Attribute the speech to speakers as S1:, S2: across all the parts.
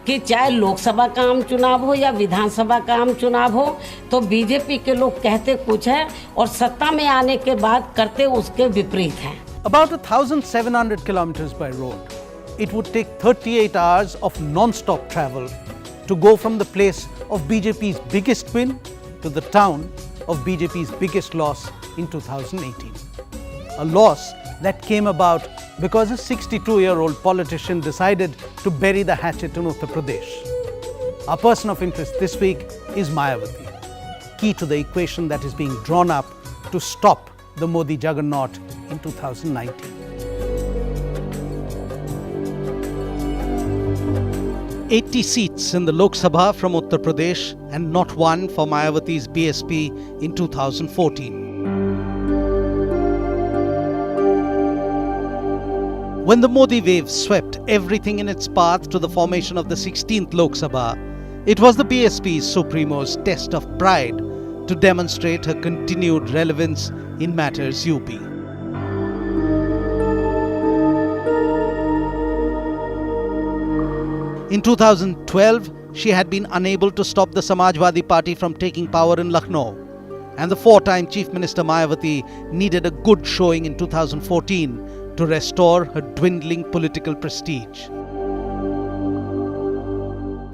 S1: कि चाहे लोकसभा का आम चुनाव हो या विधानसभा का आम चुनाव हो तो बीजेपी के लोग कहते कुछ है और सत्ता में आने के बाद करते उसके विपरीत हैं।
S2: About 1,700 kilometers by road, it would take 38 hours of non-stop travel to go from the place of BJP's biggest win to the town of BJP's biggest loss in 2018. A loss that came about because a 62-year-old politician decided to bury the hatchet in Uttar Pradesh. Our person of interest this week is Mayawati, key to the equation that is being drawn up to stop the Modi juggernaut in 2019. 80 seats in the Lok Sabha from Uttar Pradesh and not one for Mayawati's BSP in 2014. When the Modi wave swept everything in its path to the formation of the 16th Lok Sabha, it was the BSP's supremo's test of pride to demonstrate her continued relevance in matters UP. In 2012, she had been unable to stop the Samajwadi Party from taking power in Lucknow, and the four-time Chief Minister Mayawati needed a good showing in 2014 to restore her dwindling political prestige.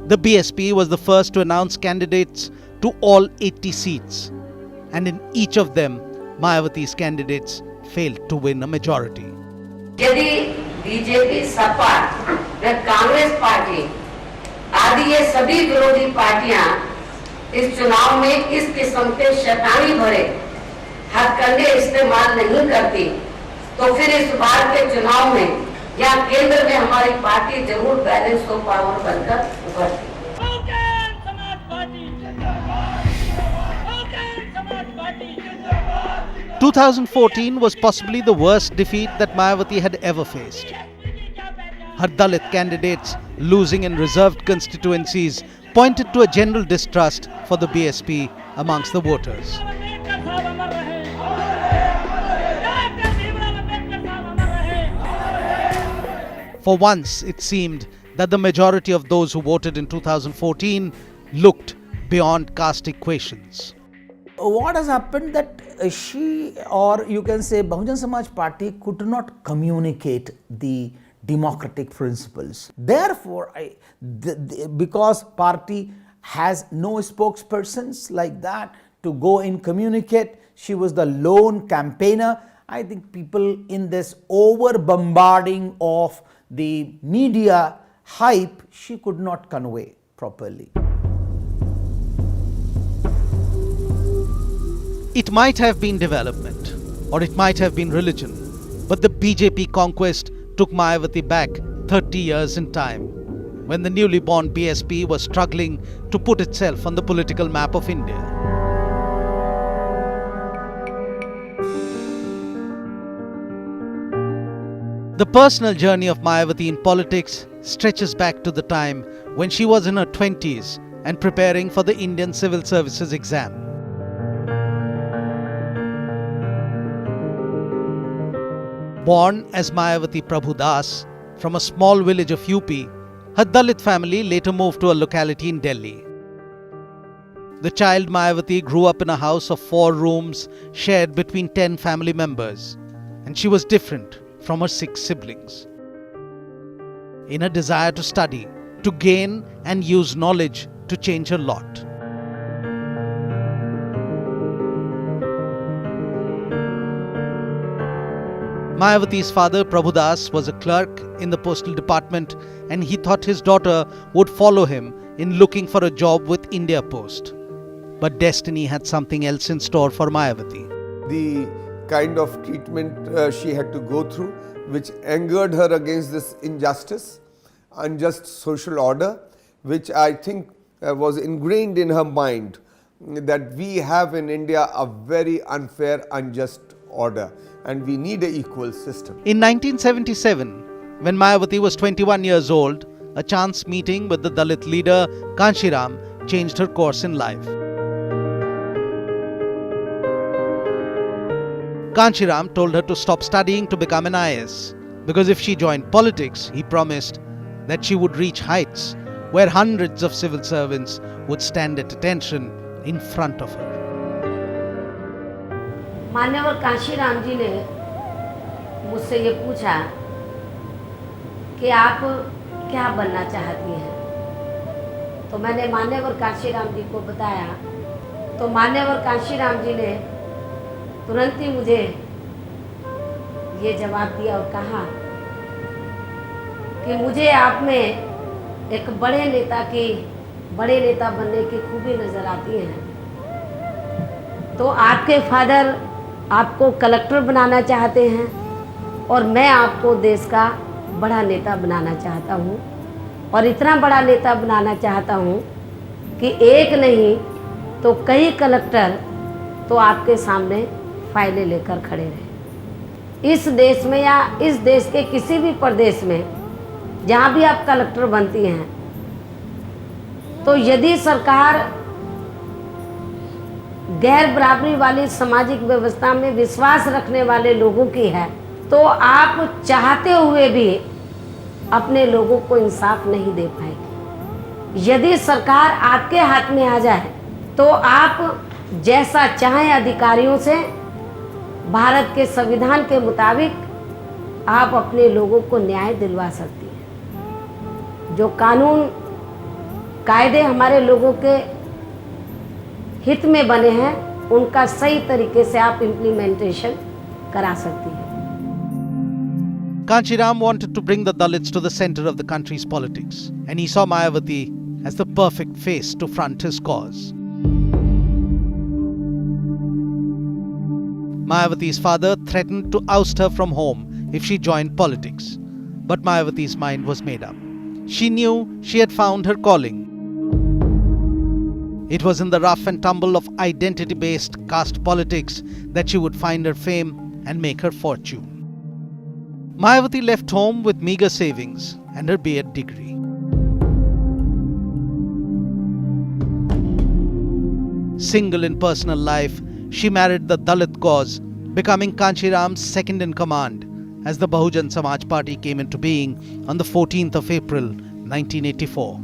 S2: The BSP was the first to announce candidates to all 80 seats, and in each of them, Mayawati's candidates failed to win a majority.
S1: यदि BJP, Sapa व Congress party आदि ये सभी विरोधी पार्टियां इस चुनाव में इस किस्म के शैतानी भरे हथकंडे इस्तेमाल नहीं करती तो फिर इस बार के चुनाव में या केंद्र में हमारी पार्टी जरूर बैलेंस ऑफ पावर बनकर उभरती। बहुजन समाज पार्टी जिंदाबाद, बहुजन समाज पार्टी जिंदाबाद।
S2: 2014 was possibly the worst defeat that Mayawati had ever faced. Her Dalit candidates losing in reserved constituencies pointed to a general distrust for the BSP amongst the voters. For once, it seemed that the majority of those who voted in 2014 looked beyond caste equations.
S3: What has happened that she, or you can say Bahujan Samaj Party, could not communicate the democratic principles. Therefore, because party has no spokespersons like that to go and communicate, she was the lone campaigner. I think people in this over bombarding of the media hype, she could not convey properly.
S2: It might have been development, or it might have been religion, but the BJP conquest took Mayawati back 30 years in time, when the newly born BSP was struggling to put itself on the political map of India. The personal journey of Mayawati in politics stretches back to the time when she was in her 20s and preparing for the Indian Civil Services exam. Born as Mayawati Prabhu Das from a small village of UP, her Dalit family later moved to a locality in Delhi. The child Mayawati grew up in a house of 4 rooms shared between 10 family members, and she was different from her 6 siblings. In her desire to study, to gain and use knowledge to change her lot. Mayawati's father, Prabhu Das, was a clerk in the postal department, and he thought his daughter would follow him in looking for a job with India Post. But destiny had something else in store for Mayawati.
S4: The kind of treatment she had to go through, which angered her against this injustice, unjust social order, which I think was ingrained in her mind, that we have in India a very unfair, unjust order, and we need an equal system.
S2: In 1977, when Mayawati was 21 years old, a chance meeting with the Dalit leader Kanshi Ram changed her course in life. Kanshi Ram told her to stop studying to become an IAS, because if she joined politics, he promised that she would reach heights where hundreds of civil servants would stand at attention in front of her.
S1: मान्यवर कांशी राम जी ने मुझसे ये पूछा कि आप क्या बनना चाहती हैं। तो मैंने मान्यवर कांशी राम जी को बताया, तो मान्यवर कांशी राम जी ने तुरंत ही मुझे ये जवाब दिया और कहा कि मुझे आप में एक बड़े नेता बनने की खूबी नज़र आती है। तो आपके फादर आपको कलेक्टर बनाना चाहते हैं और मैं आपको देश का बड़ा नेता बनाना चाहता हूँ, और इतना बड़ा नेता बनाना चाहता हूँ कि एक नहीं तो कई कलेक्टर तो आपके सामने फाइलें लेकर खड़े रहे। इस देश में या इस देश के किसी भी प्रदेश में जहाँ भी आप कलेक्टर बनती हैं, तो यदि सरकार गैर बराबरी वाली सामाजिक व्यवस्था में विश्वास रखने वाले लोगों की है, तो आप चाहते हुए भी अपने लोगों को इंसाफ नहीं दे पाएंगे। यदि सरकार आपके हाथ में आ जाए तो आप जैसा चाहें अधिकारियों से भारत के संविधान के मुताबिक आप अपने लोगों को न्याय दिलवा सकती हैं। जो कानून कायदे हमारे लोगों के हित में बने हैं, उनका सही तरीके से आप इम्प्लीमेंटेशन करा सकती हैं।
S2: Kanshi Ram wanted to bring the Dalits to the center of the country's politics, and he saw Mayawati as the perfect face to front his cause. Mayawati's father threatened to oust her from home if she joined politics, but Mayawati's mind was made up. She knew she had found her calling. It was in the rough and tumble of identity-based caste politics that she would find her fame and make her fortune. Mayawati left home with meager savings and her B.Ed degree. Single in personal life, she married the Dalit cause, becoming Kanshi Ram's second in command as the Bahujan Samaj Party came into being on the 14th of April, 1984.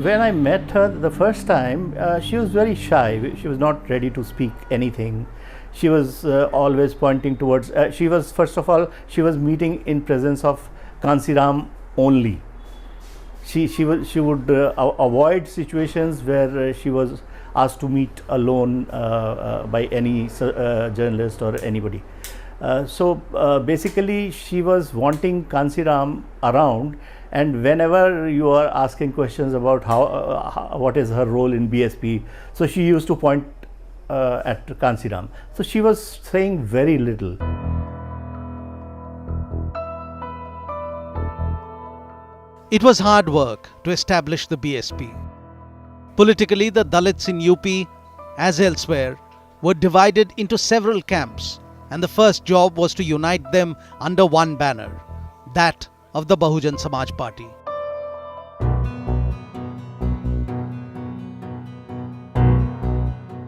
S5: When I met her the first time, she was very shy. She was not ready to speak anything. She was always pointing towards, she was meeting in presence of Kanshi Ram only. She would avoid situations where she was asked to meet alone by any journalist or anybody. So basically she was wanting Kanshi Ram around, and whenever you are asking questions about what is her role in BSP, so she used to point at Kanshi Ram. So she was saying very little.
S2: It was hard work to establish the BSP. Politically, the Dalits in UP, as elsewhere, were divided into several camps, and the first job was to unite them under one banner, that of the Bahujan Samaj Party.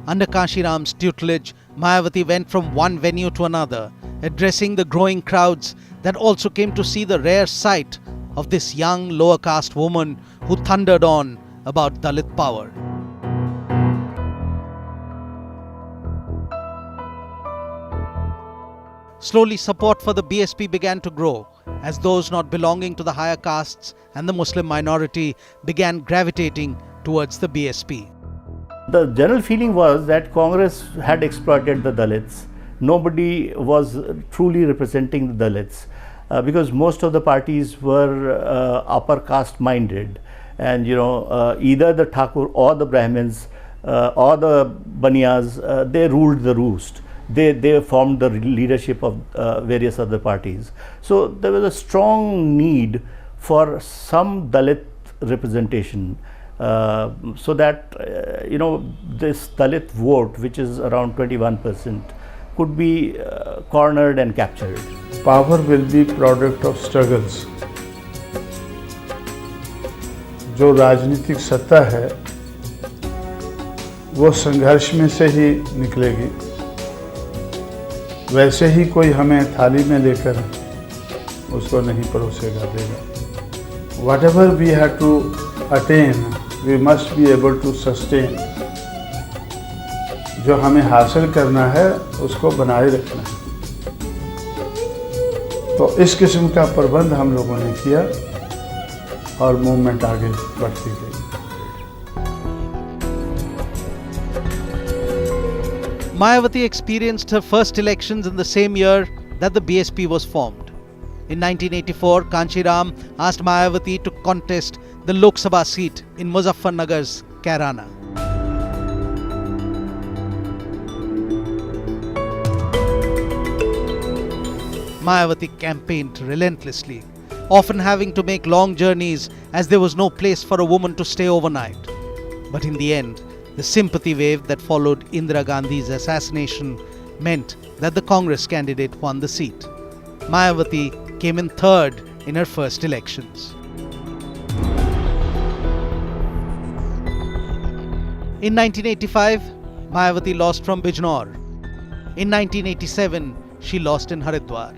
S2: Under Kanshi Ram's tutelage, Mayawati went from one venue to another, addressing the growing crowds that also came to see the rare sight of this young lower caste woman who thundered on about Dalit power. Slowly, support for the BSP began to grow as those not belonging to the higher castes and the Muslim minority began gravitating towards the BSP.
S5: The general feeling was that Congress had exploited the Dalits. Nobody was truly representing the Dalits because most of the parties were upper caste minded, and either the Thakur or the Brahmins or the Baniyas, they ruled the roost. They formed the leadership of various other parties. So there was a strong need for some Dalit representation, so that this Dalit vote, which is around 21%, could be cornered and captured.
S6: Power will be product of struggles. जो राजनीतिक सत्ता है वो संघर्ष में से ही निकलेगी। वैसे ही कोई हमें थाली में लेकर उसको नहीं परोसेगा देगा। Whatever we have to attain, we must be able to sustain. जो हमें हासिल करना है उसको बनाए रखना है। तो इस किस्म का प्रबंध हम लोगों ने किया और मूवमेंट आगे बढ़ती गई।
S2: Mayawati experienced her first elections in the same year that the BSP was formed. In 1984, Kanshi Ram asked Mayawati to contest the Lok Sabha seat in Muzaffarnagar's Kairana. Mayawati campaigned relentlessly, often having to make long journeys as there was no place for a woman to stay overnight. But in the end, the sympathy wave that followed Indira Gandhi's assassination meant that the Congress candidate won the seat. Mayawati came in third in her first elections. In 1985, Mayawati lost from Bijnor. In 1987, she lost in Haridwar.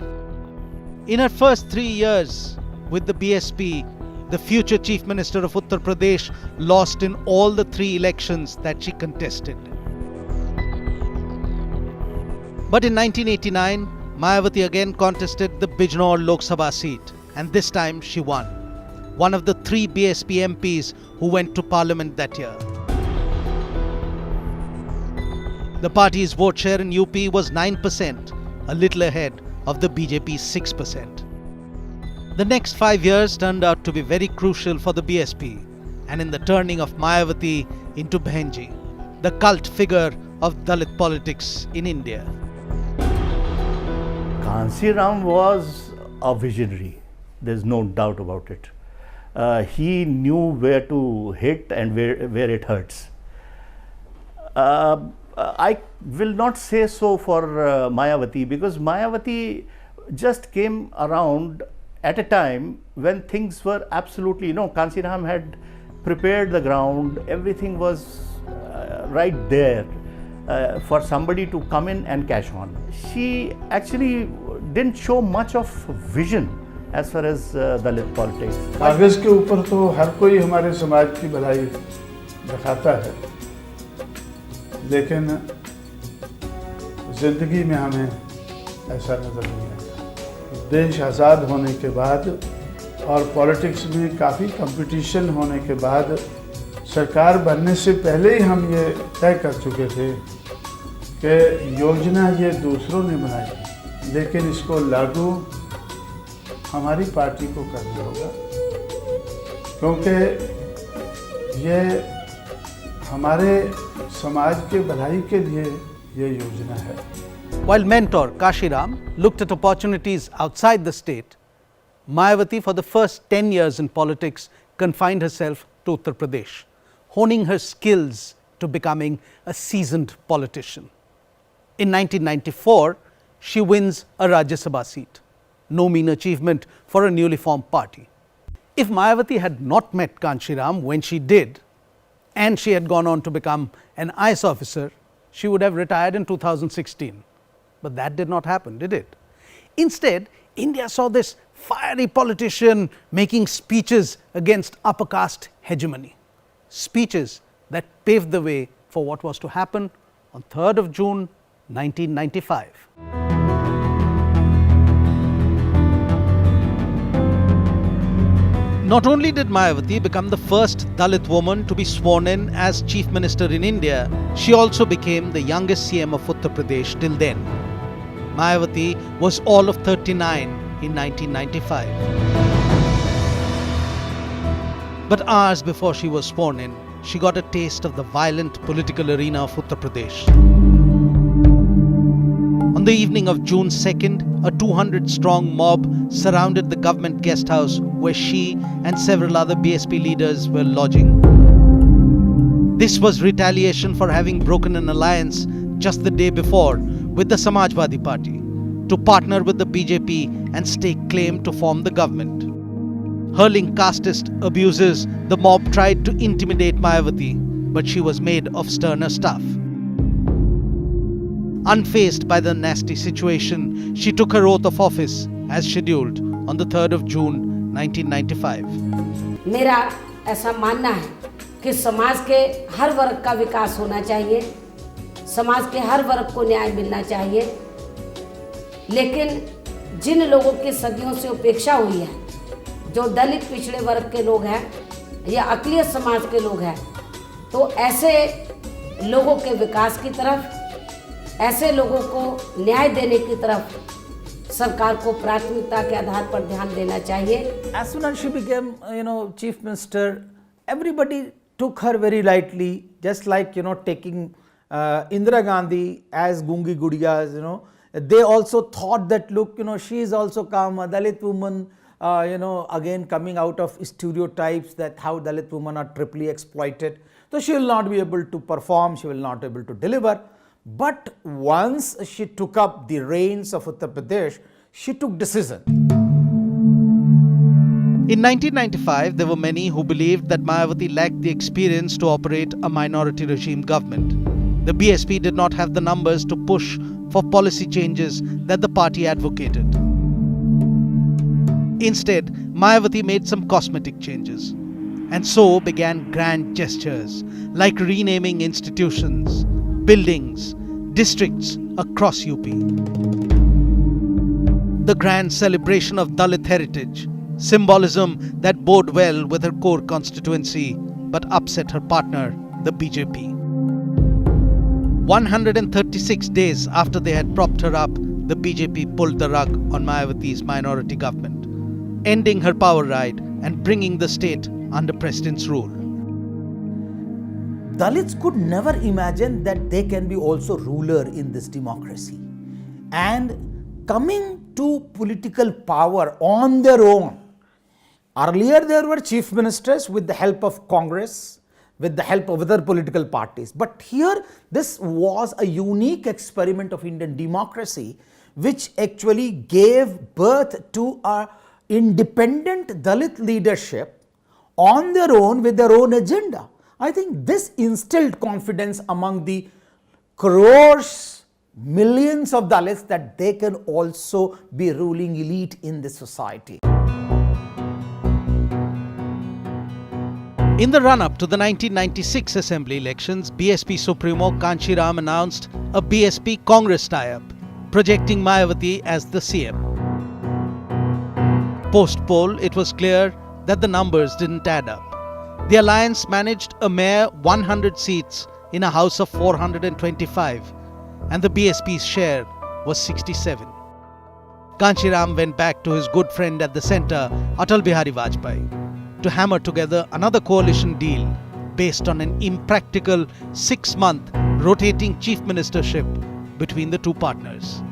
S2: In her first 3 years with the BSP, the future Chief Minister of Uttar Pradesh lost in all the 3 elections that she contested. But in 1989, Mayawati again contested the Bijnor Lok Sabha seat, and this time she won. One of the 3 BSP MPs who went to Parliament that year. The party's vote share in UP was 9%, a little ahead of the BJP's 6%. The next 5 years turned out to be very crucial for the BSP and in the turning of Mayawati into Bhenji, the cult figure of Dalit politics in India.
S5: Kanshi Ram was a visionary, there's no doubt about it. He knew where to hit and where it hurts. I will not say so for Mayawati, because Mayawati just came around at a time when things were absolutely, Kanshi Ram had prepared the ground, everything was right there for somebody to come in and cash on. She actually didn't show much of vision as far as Dalit politics.
S6: कागज के ऊपर तो हर कोई हमारे समाज की भलाई दिखाता है, लेकिन जिंदगी में हमें ऐसा नजर नहीं आता। देश आज़ाद होने के बाद और पॉलिटिक्स में काफ़ी कंपटीशन होने के बाद सरकार बनने से पहले ही हम ये तय कर चुके थे कि योजना ये दूसरों ने बनाई, लेकिन इसको लागू हमारी पार्टी को करना होगा, क्योंकि ये हमारे समाज के भलाई के लिए ये योजना है।
S2: While mentor Kanshi Ram looked at opportunities outside the state, Mayawati for the first 10 years in politics confined herself to Uttar Pradesh, honing her skills to becoming a seasoned politician. In 1994, she wins a Rajya Sabha seat, no mean achievement for a newly formed party. If Mayawati had not met Kanshi Ram when she did, and she had gone on to become an IAS officer, she would have retired in 2016. But that did not happen, did it? Instead, India saw this fiery politician making speeches against upper caste hegemony. Speeches that paved the way for what was to happen on 3rd of June, 1995. Not only did Mayawati become the first Dalit woman to be sworn in as Chief Minister in India, she also became the youngest CM of Uttar Pradesh till then. Mayawati was all of 39 in 1995. But hours before she was sworn in, she got a taste of the violent political arena of Uttar Pradesh. On the evening of June 2nd, a 200-strong mob surrounded the government guest house where she and several other BSP leaders were lodging. This was retaliation for having broken an alliance just the day before with the Samajwadi Party to partner with the BJP and stake claim to form the government. Hurling casteist abuses, the mob tried to intimidate Mayawati, but she was made of sterner stuff. Unfazed by the nasty situation, she took her oath of office as scheduled on the 3rd of June 1995.
S1: मेरा ऐसा मानना है कि समाज के हर वर्ग का विकास होना चाहिए, समाज के हर वर्ग को न्याय मिलना चाहिए, लेकिन जिन लोगों की सदियों से उपेक्षा हुई है, जो दलित पिछड़े वर्ग के लोग हैं या अक़लियत समाज के लोग हैं, तो ऐसे लोगों के विकास की तरफ, ऐसे लोगों को न्याय देने की तरफ सरकार को प्राथमिकता के आधार पर ध्यान देना चाहिए।
S3: As soon as she became, chief minister, everybody took her very lightly, just like, taking Indira Gandhi as Gungi Gudiyas, They also thought that, look, she is also come, a Dalit woman, again coming out of stereotypes that how Dalit women are triply exploited. So she will not be able to perform, she will not be able to deliver. But once she took up the reins of Uttar Pradesh, she took decision.
S2: In 1995, there were many who believed that Mayawati lacked the experience to operate a minority regime government. The BSP did not have the numbers to push for policy changes that the party advocated. Instead, Mayawati made some cosmetic changes, and so began grand gestures like renaming institutions, buildings, districts across UP. The grand celebration of Dalit heritage, symbolism that bode well with her core constituency but upset her partner, the BJP. 136 days after they had propped her up, the BJP pulled the rug on Mayawati's minority government, ending her power ride and bringing the state under president's rule.
S3: Dalits could never imagine that they can be also ruler in this democracy. And coming to political power on their own. Earlier there were chief ministers with the help of Congress, with the help of other political parties. But here this was a unique experiment of Indian democracy which actually gave birth to a independent Dalit leadership on their own with their own agenda. I think this instilled confidence among the crores, millions of Dalits that they can also be ruling elite in this society.
S2: In the run-up to the 1996 assembly elections, BSP Supremo Kanshi Ram announced a BSP Congress tie-up, projecting Mayawati as the CM. Post-poll, it was clear that the numbers didn't add up. The alliance managed a mere 100 seats in a house of 425, and the BSP's share was 67. Kanshi Ram went back to his good friend at the centre, Atal Bihari Vajpayee, to hammer together another coalition deal based on an impractical 6-month rotating chief ministership between the two partners.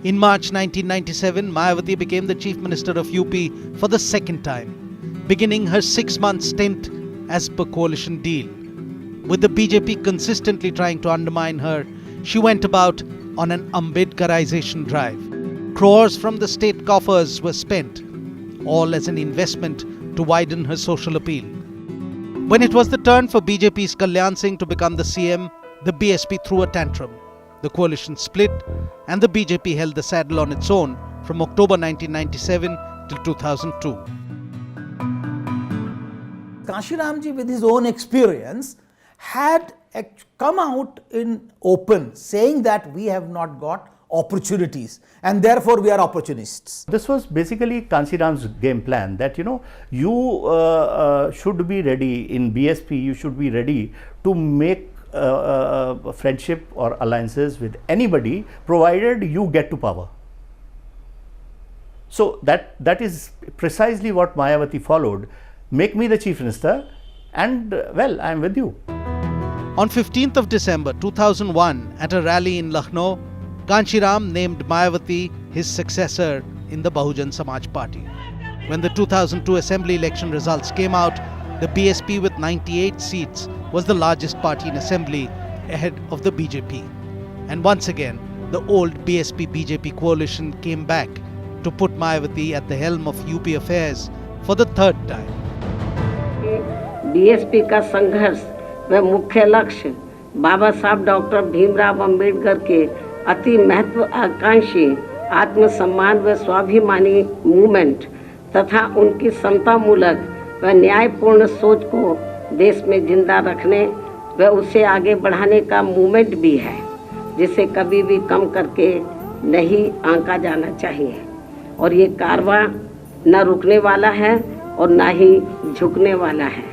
S2: In March 1997, Mayawati became the chief minister of UP for the second time, beginning her 6-month stint as per coalition deal. With the BJP consistently trying to undermine her, she went about on an Ambedkarization drive. Crores from the state coffers were spent, all as an investment to widen her social appeal. When it was the turn for BJP's Kalyan Singh to become the CM, the BSP threw a tantrum. The coalition split and the BJP held the saddle on its own from October 1997 till 2002.
S3: Kanshi Ramji, with his own experience, had come out in open saying that we have not got opportunities and therefore we are opportunists.
S5: This was basically Kanshi Ram's game plan that you should be ready in BSP, you should be ready to make friendship or alliances with anybody provided you get to power. So that is precisely what Mayawati followed. Make me the chief minister and well, I am with you.
S2: On 15th of December 2001 at a rally in Lucknow, Kanshi Ram named Mayawati his successor in the Bahujan Samaj Party. When the 2002 assembly election results came out, the BSP with 98 seats was the largest party in assembly ahead of the BJP. And once again, the old BSP-BJP coalition came back to put Mayawati at the helm of UP affairs for the third time.
S1: BSP का संघर्ष व मुख्य लक्ष्य बाबा साहब doctor Bhimrao Ambedkar के अति महत्वाकांक्षी आत्मसम्मान व स्वाभिमानी मूवमेंट तथा उनकी समतामूलक व न्यायपूर्ण सोच को देश में जिंदा रखने व उसे आगे बढ़ाने का मूवमेंट भी है, जिसे कभी भी कम करके नहीं आंका जाना चाहिए। और ये कारवां न रुकने वाला है और न ही झुकने वाला है,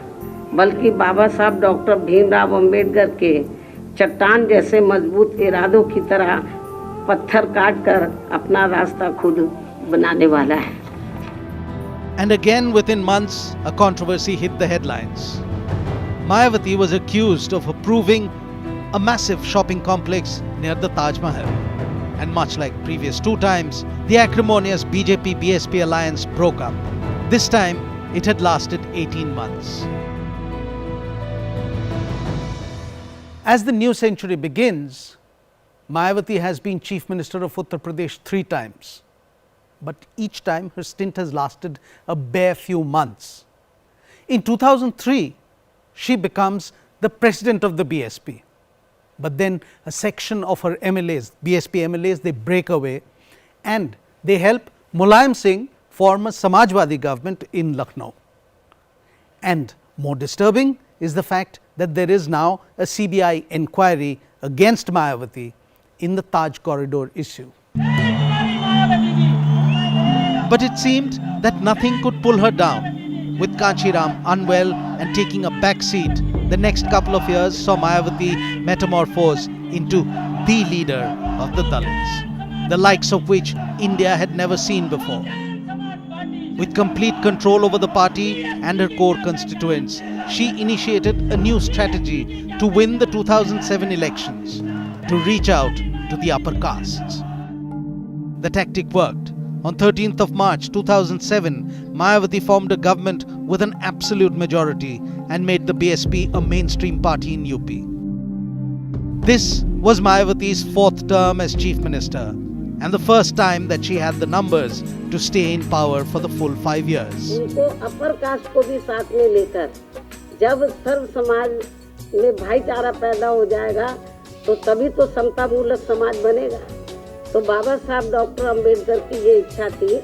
S1: बल्कि बाबा साहब डॉक्टर भीमराव अंबेडकर के चट्टान जैसे मजबूत इरादों की तरह पत्थर काट कर अपना रास्ता खुद बनाने वाला है।
S2: And again, within months, a controversy hit the headlines. Mayawati was accused of approving a massive shopping complex near the Taj Mahal. And much like previous two times, the acrimonious BJP-BSP alliance broke up. This time, it had lasted 18 months. As the new century begins, Mayawati has been Chief Minister of Uttar Pradesh 3 times. But each time her stint has lasted a bare few months. In 2003, she becomes the President of the BSP. But then a section of her MLAs, BSP MLAs, they break away and they help Mulayam Singh form a Samajwadi government in Lucknow. And more disturbing is the fact that there is now a CBI inquiry against Mayawati in the Taj corridor issue. But it seemed that nothing could pull her down. With Kanshi Ram unwell and taking a back seat, the next couple of years saw Mayawati metamorphose into the leader of the Dalits, the likes of which India had never seen before. With complete control over the party and her core constituents, she initiated a new strategy to win the 2007 elections, to reach out to the upper castes. The tactic worked. On 13th of March 2007, Mayawati formed a government with an absolute majority and made the BSP a mainstream party in UP. This was Mayawati's 4th term as Chief Minister and the first time that she had the numbers to stay in power for the full 5 years.
S1: इनको upper caste को भी साथ में लेकर जब सर्व समाज में भाईचारा पैदा हो जाएगा तो तभी तो समतामूलक समाज बनेगा। तो बाबा साहब डॉक्टर अंबेडकर की ये इच्छा थी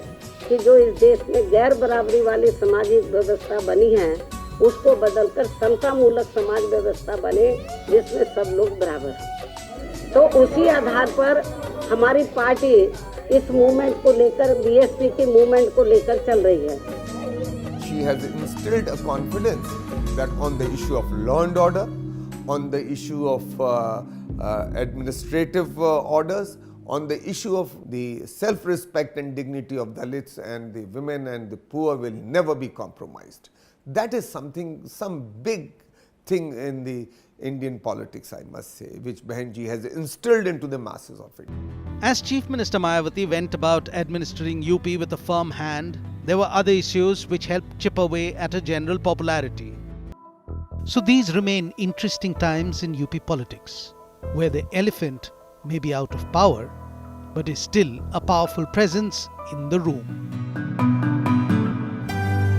S1: कि जो इस देश में गैर बराबरी वाली सामाजिक व्यवस्था बनी है उसको बदलकर समतामूलक समाज व्यवस्था बने जिसमें सब लोग बराबर हैं। तो उसी आधार पर हमारी पार्टी इस मूवमेंट को लेकर बीएसपी की मूवमेंट को लेकर चल रही है।
S4: She has instilled a confidence that on the issue of law and order, on the issue of administrative orders, on the issue of the self-respect and dignity of Dalits and the women and the poor will never be compromised. That is something, some big thing in the Indian politics, I must say, which Bahanji has instilled into the masses of it.
S2: As Chief Minister Mayawati went about administering UP with a firm hand, there were other issues which helped chip away at her general popularity. So these remain interesting times in UP politics, where the elephant may be out of power, but is still a powerful presence in the room.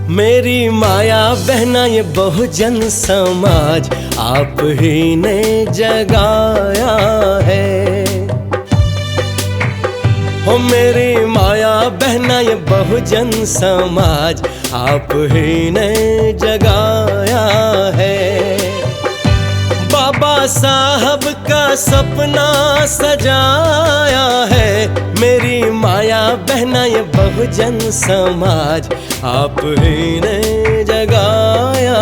S7: मेरी माया बहना ये बहुजन समाज आप ही ने जगाया है। हो मेरी माया बहना ये बहुजन समाज आप ही ने जगाया है। बाबा साहब का सपना सजाया है। मेरी माया बहना ये बहुजन समाज आप ही ने जगाया